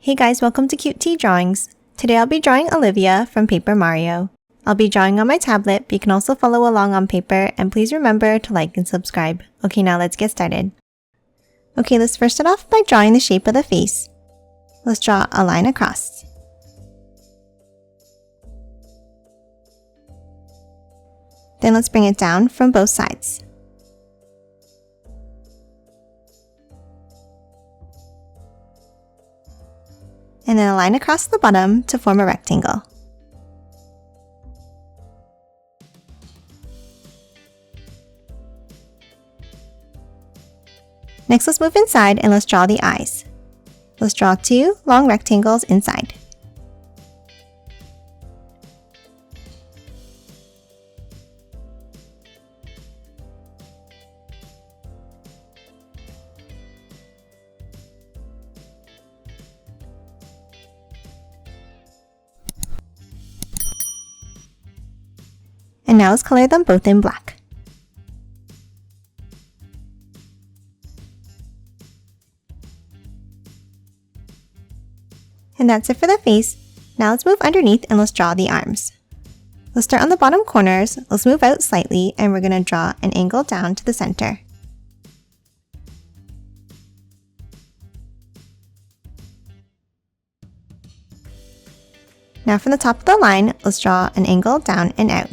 Hey guys, welcome to Cute Tea Drawings. Today I'll be drawing Olivia from Paper Mario. I'll be drawing on my tablet, but you can also follow along on paper, and please remember to like and subscribe. Okay, now let's get started. Okay, let's first start off by drawing the shape of the face. Let's draw a line across. Then let's bring it down from both sides. And then a line across the bottom to form a rectangle. Next, let's move inside and let's draw the eyes. Let's draw two long rectangles inside. And now let's color them both in black. And that's it for the face. Now let's move underneath and let's draw the arms. Let's start on the bottom corners, let's move out slightly, and we're going to draw an angle down to the center. Now from the top of the line, let's draw an angle down and out.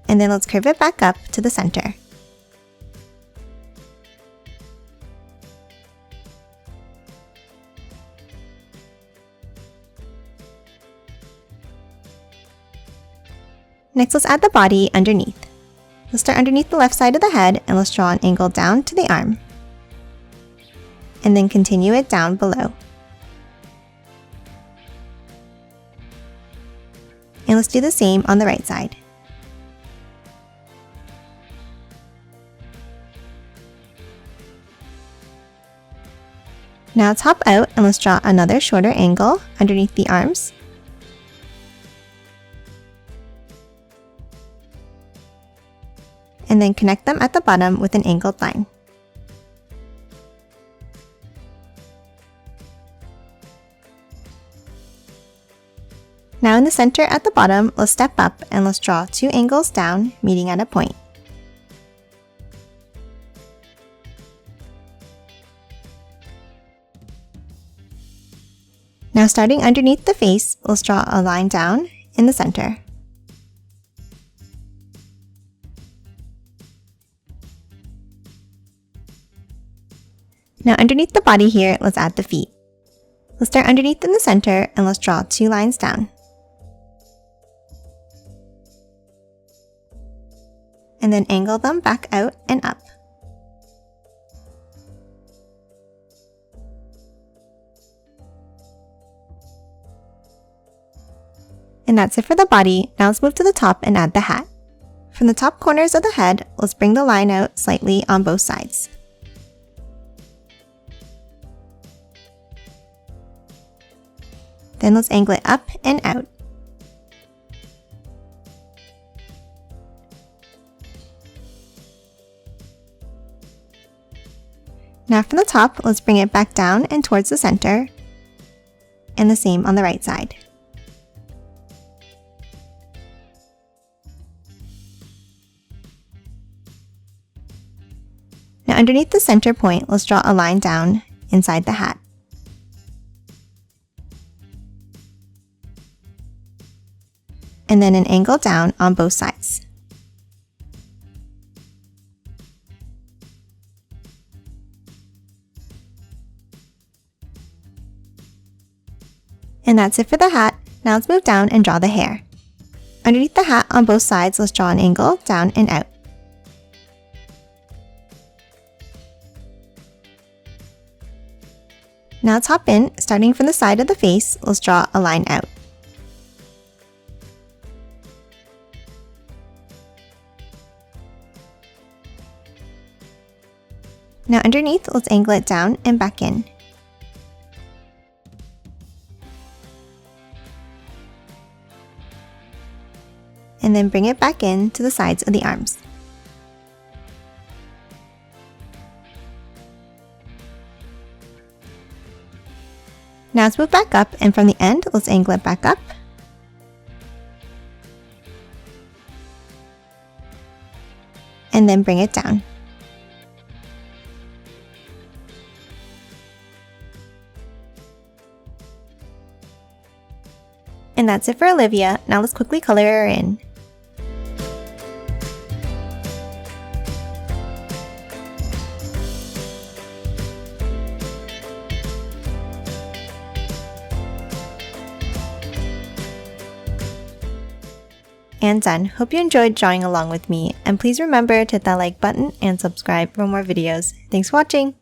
And then let's curve it back up to the center. Next, let's add the body underneath. Let's start underneath the left side of the head and let's draw an angle down to the arm. And then continue it down below. And let's do the same on the right side. Now top out and let's draw another shorter angle underneath the arms. And then connect them at the bottom with an angled line. Now in the center at the bottom, let's step up and let's draw two angles down, meeting at a point. Now starting underneath the face, let's draw a line down in the center. Now underneath the body here, let's add the feet. Let's start underneath in the center and let's draw two lines down. And then angle them back out and up. And that's it for the body. Now let's move to the top and add the hat. From the top corners of the head, let's bring the line out slightly on both sides. Then let's angle it up and out. Now from the top, let's bring it back down and towards the center, and the same on the right side. Now underneath the center point, let's draw a line down inside the hat. And then an angle down on both sides. And that's it for the hat. Now let's move down and draw the hair. Underneath the hat on both sides, let's draw an angle down and out. Now let's hop in, starting from the side of the face, let's draw a line out. Now underneath, let's angle it down and back in. And then bring it back in to the sides of the arms. Now smooth back up, and from the end, let's angle it back up. And then bring it down. And that's it for Olivia. Now let's quickly color her in. And done. Hope you enjoyed drawing along with me, and please remember to hit that like button and subscribe for more videos. Thanks for watching!